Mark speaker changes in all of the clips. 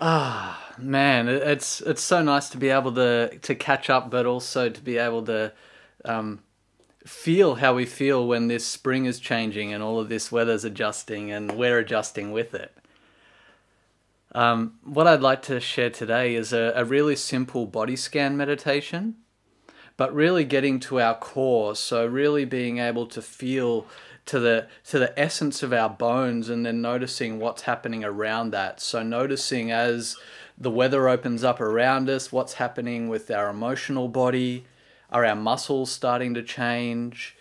Speaker 1: Ah, man, it's so nice to be able to catch up, but also to be able to um, feel how we feel when this spring is changing and all of this weather's adjusting and we're adjusting with it. What I'd like to share today is a really simple body scan meditation, but really getting to our core. So really being able to feel to the essence of our bones, and then noticing what's happening around that. So noticing as the weather opens up around us, what's happening with our emotional body. Are our muscles starting to change?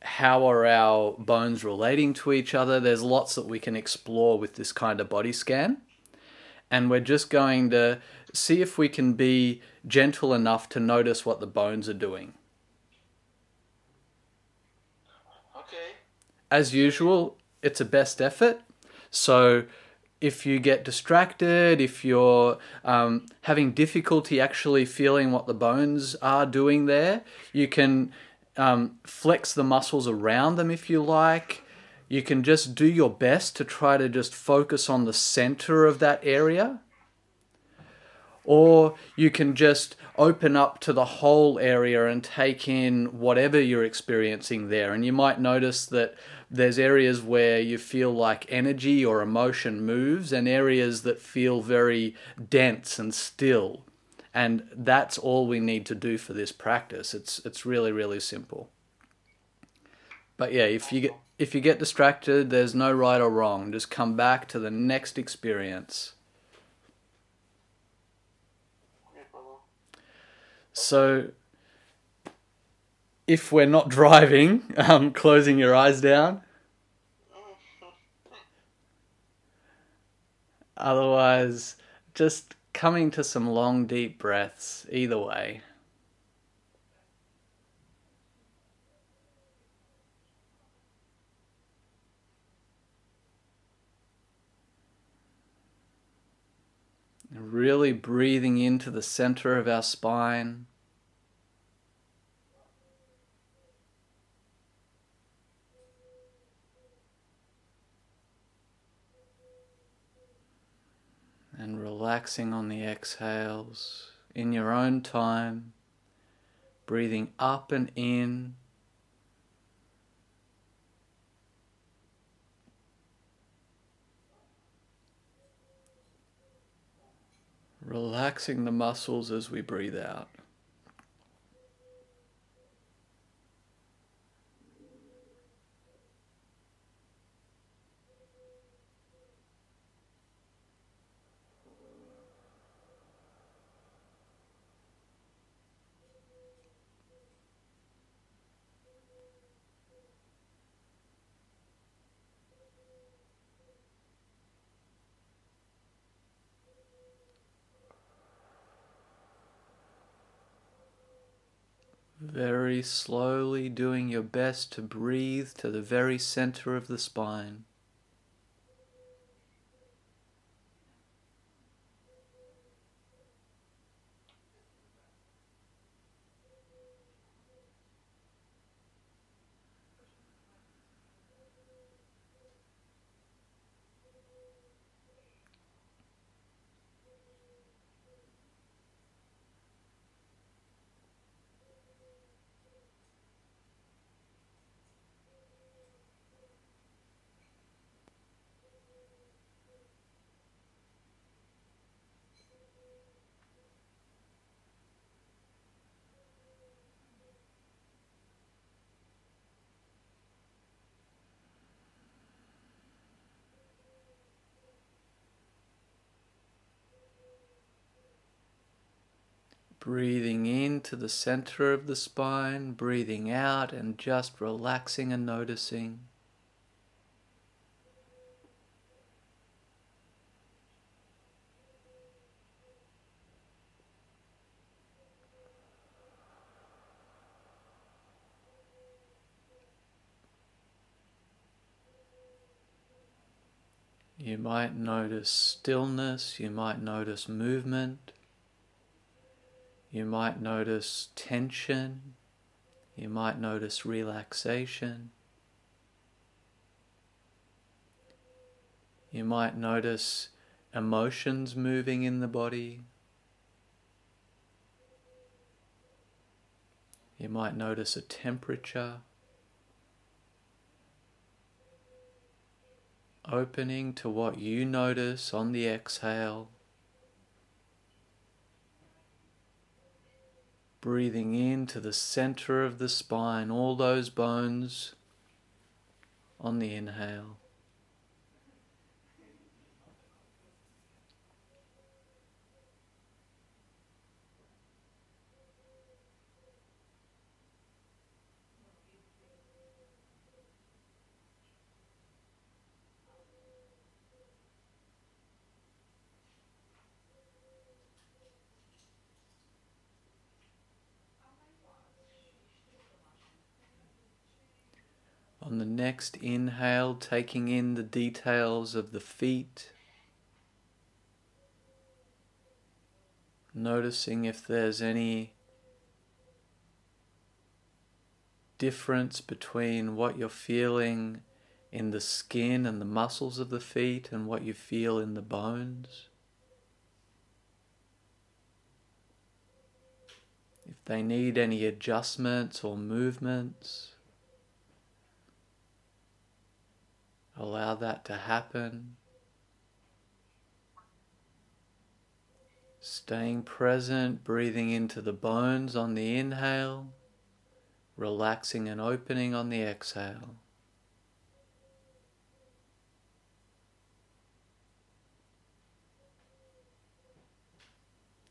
Speaker 1: How are our bones relating to each other? There's lots that we can explore with this kind of body scan. And we're just going to see if we can be gentle enough to notice what the bones are doing.
Speaker 2: Okay.
Speaker 1: As
Speaker 2: So you,
Speaker 1: usual, it's a best effort. So if you get distracted, if you're having difficulty actually feeling what the bones are doing there, you can flex the muscles around them if you like. You can just do your best to try to just focus on the center of that area, or you can just open up to the whole area and take in whatever you're experiencing there. And you might notice that there's areas where you feel like energy or emotion moves, and areas that feel very dense and still. And that's all we need to do for this practice. It's really, really simple. But yeah, if you get distracted, there's no right or wrong. Just come back to the next experience.
Speaker 2: okay, brother. Okay.
Speaker 1: So if we're not driving, closing your eyes down. Otherwise, just coming to some long, deep breaths, either way. Really breathing into the center of our spine. And relaxing on the exhales in your own time. Breathing up and in. Relaxing the muscles as we breathe out. Very slowly doing your best to breathe to the very center of the spine. Breathing into the center of the spine, breathing out and just relaxing and noticing. You might notice stillness, you might notice movement, you might notice tension, you might notice relaxation, you might notice emotions moving in the body. You might notice a temperature, opening to what you notice on the exhale, breathing into the center of the spine, all those bones on the inhale. On the next inhale, taking in the details of the feet, noticing if there's any difference between what you're feeling in the skin and the muscles of the feet and what you feel in the bones. If they need any adjustments or movements, allow that to happen. Staying present, breathing into the bones on the inhale, relaxing and opening on the exhale.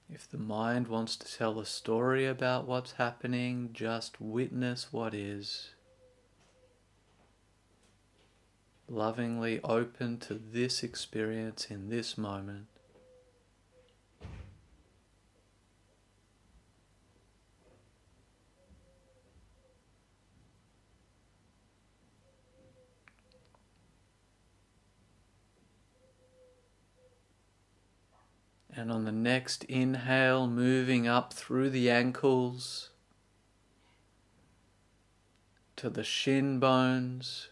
Speaker 1: If the mind wants to tell a story about what's happening, just witness what is. Lovingly open to this experience in this moment. And on the next inhale, moving up through the ankles to the shin bones,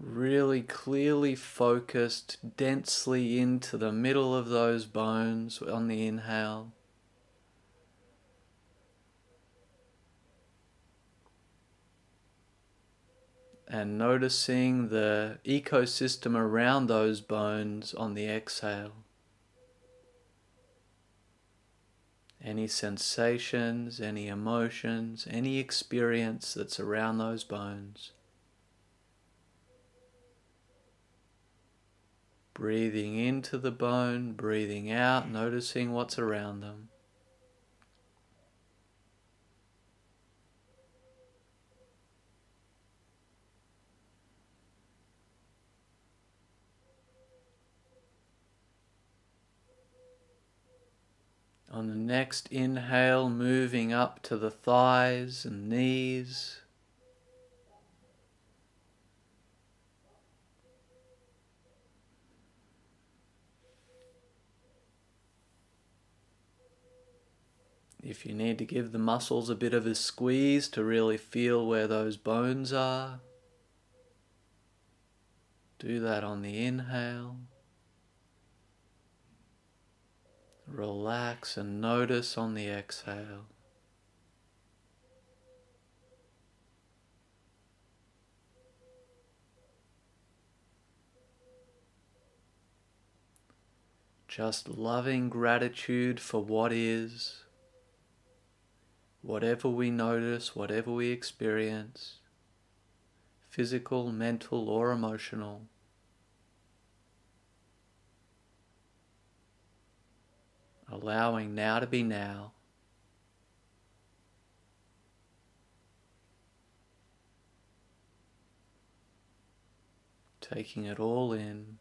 Speaker 1: really clearly focused densely into the middle of those bones on the inhale. And noticing the ecosystem around those bones on the exhale. Any sensations, any emotions, any experience that's around those bones. Breathing into the bone, breathing out, noticing what's around them. On the next inhale, moving up to the thighs and knees. If you need to give the muscles a bit of a squeeze to really feel where those bones are, do that on the inhale. Relax and notice on the exhale. Just loving gratitude for what is, whatever we notice, whatever we experience, physical, mental, or emotional. Allowing now to be now. Taking it all in.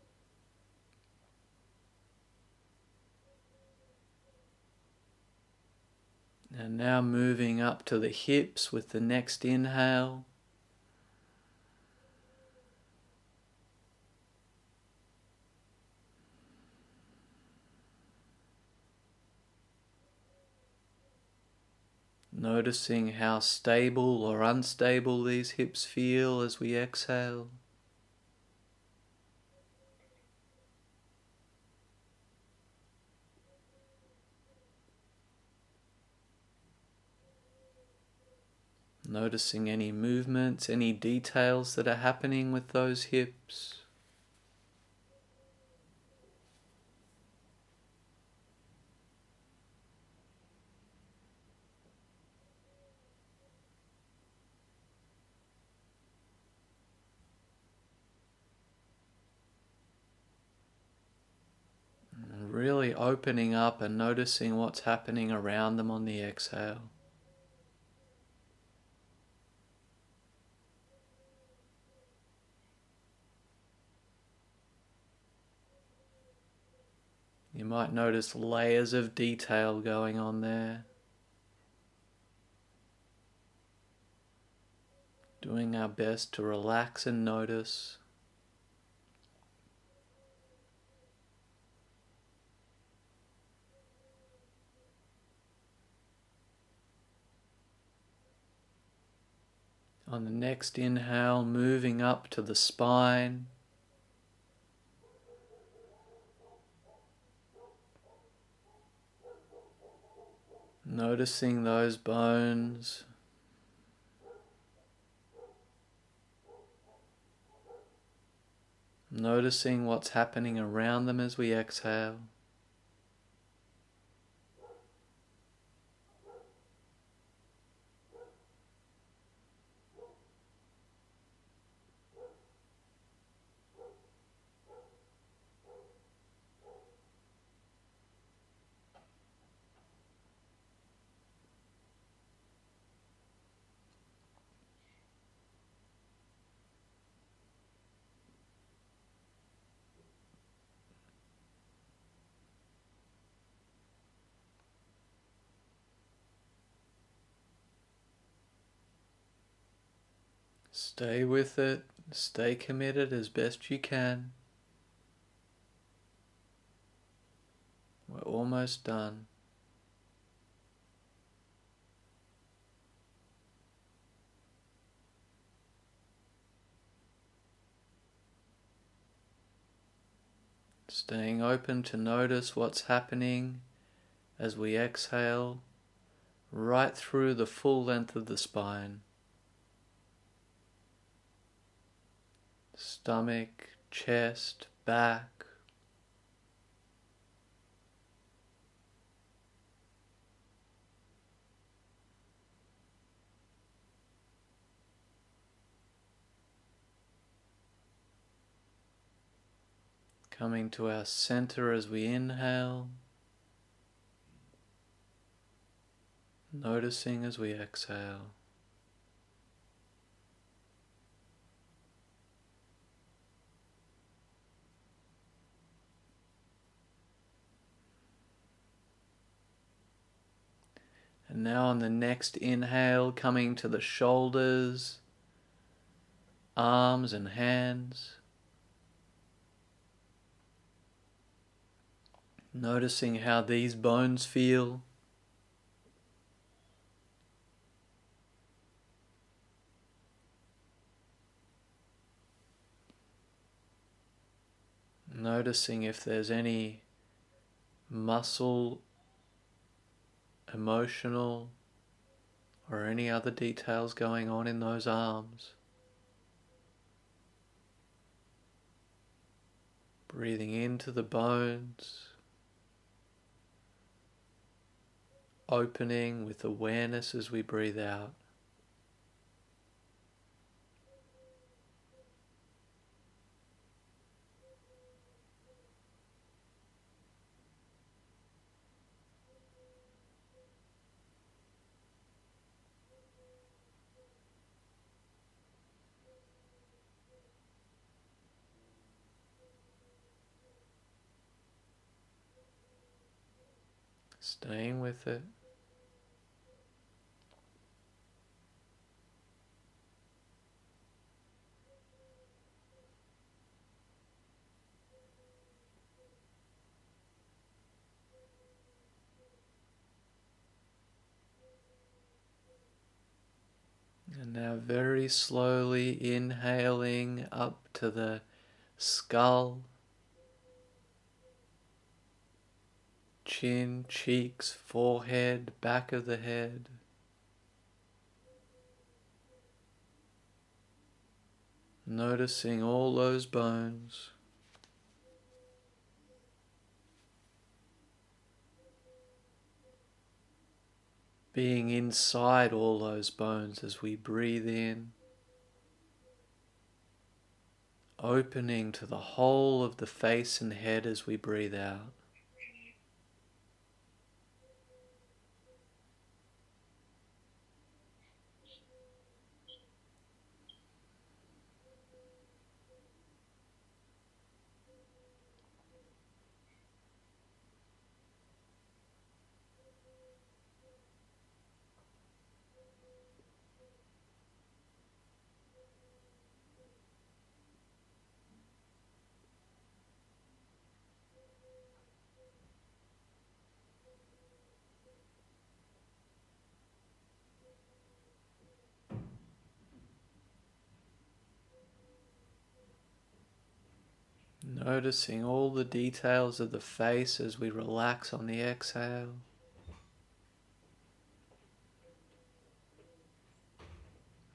Speaker 1: And now moving up to the hips with the next inhale. Noticing how stable or unstable these hips feel as we exhale. Noticing any movements, any details that are happening with those hips. And really opening up and noticing what's happening around them on the exhale. You might notice layers of detail going on there. Doing our best to relax and notice. On the next inhale, moving up to the spine. Noticing those bones. Noticing what's happening around them as we exhale. Stay with it, stay committed as best you can. We're almost done. Staying open to notice what's happening as we exhale right through the full length of the spine. Stomach, chest, back. Coming to our center as we inhale. Noticing as we exhale. And now on the next inhale, coming to the shoulders, arms and hands. Noticing how these bones feel. Noticing if there's any muscle, emotional, or any other details going on in those arms. Breathing into the bones, opening with awareness as we breathe out. Staying with it. very slowly inhaling up to the skull, chin, cheeks, forehead, back of the head. Noticing all those bones. Being inside all those bones as we breathe in. Opening to the whole of the face and head as we breathe out. Noticing all the details of the face as we relax on the exhale.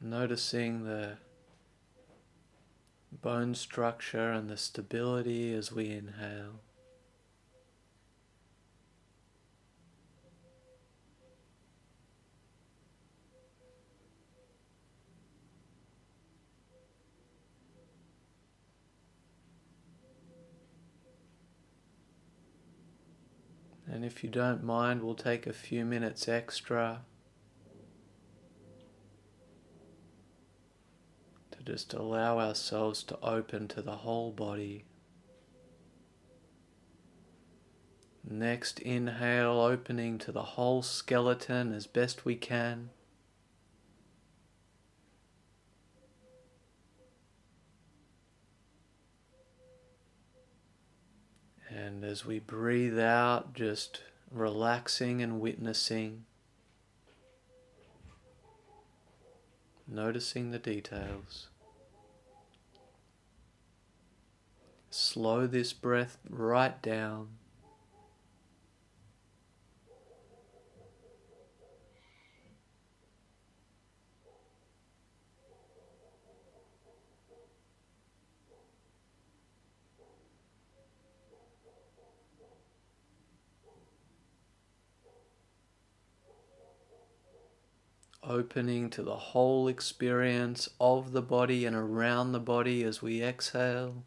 Speaker 1: Noticing the bone structure and the stability as we inhale. And if you don't mind, we'll take a few minutes extra to just allow ourselves to open to the whole body. Next inhale, opening to the whole skeleton as best we can. And as we breathe out, just relaxing and witnessing, noticing the details. Slow this breath right down. Opening to the whole experience of the body and around the body as we exhale.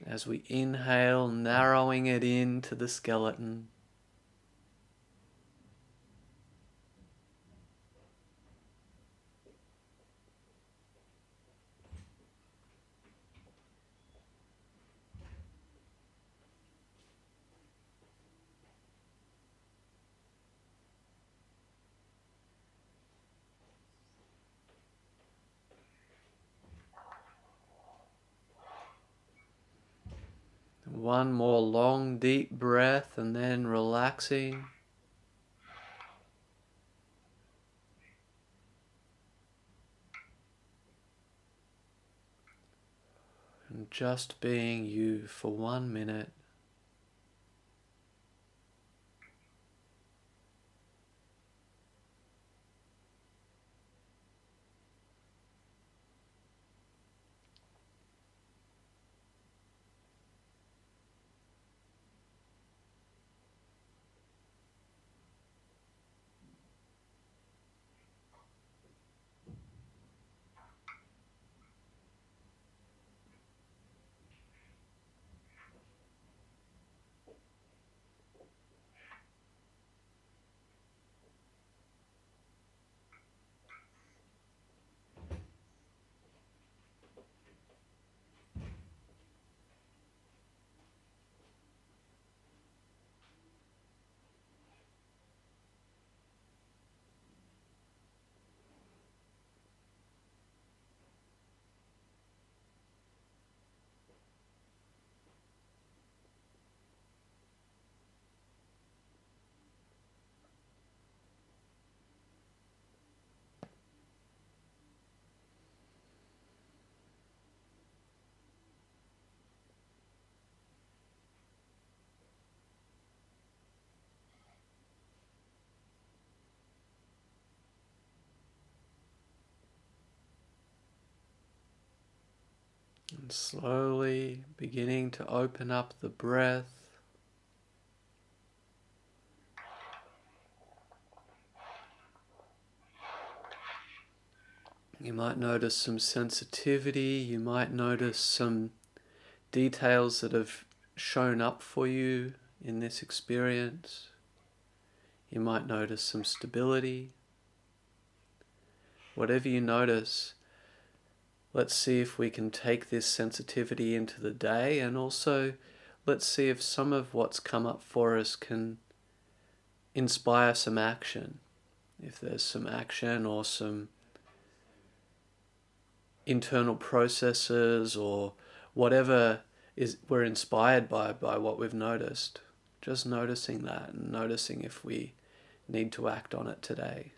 Speaker 1: As we inhale, narrowing it into the skeleton. One more long, deep breath and then relaxing. And just being you for 1 minute. And slowly beginning to open up the breath. You might notice some sensitivity, you might notice some details that have shown up for you in this experience. You might notice some stability. Whatever you notice, let's see if we can take this sensitivity into the day, and also let's see if some of what's come up for us can inspire some action. If there's some action or some internal processes or whatever we're inspired by what we've noticed. Just noticing that and noticing if we need to act on it today,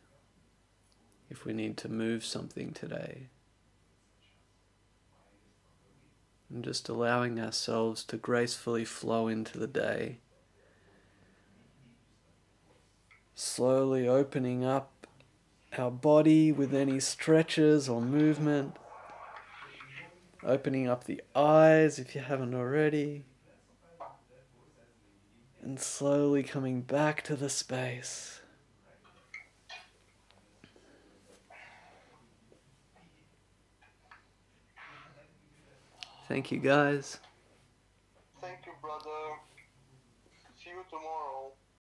Speaker 1: if we need to move something today. And just allowing ourselves to gracefully flow into the day. Slowly opening up our body with any stretches or movement. Opening up the eyes if you haven't already. And slowly coming back to the space. Thank you, guys.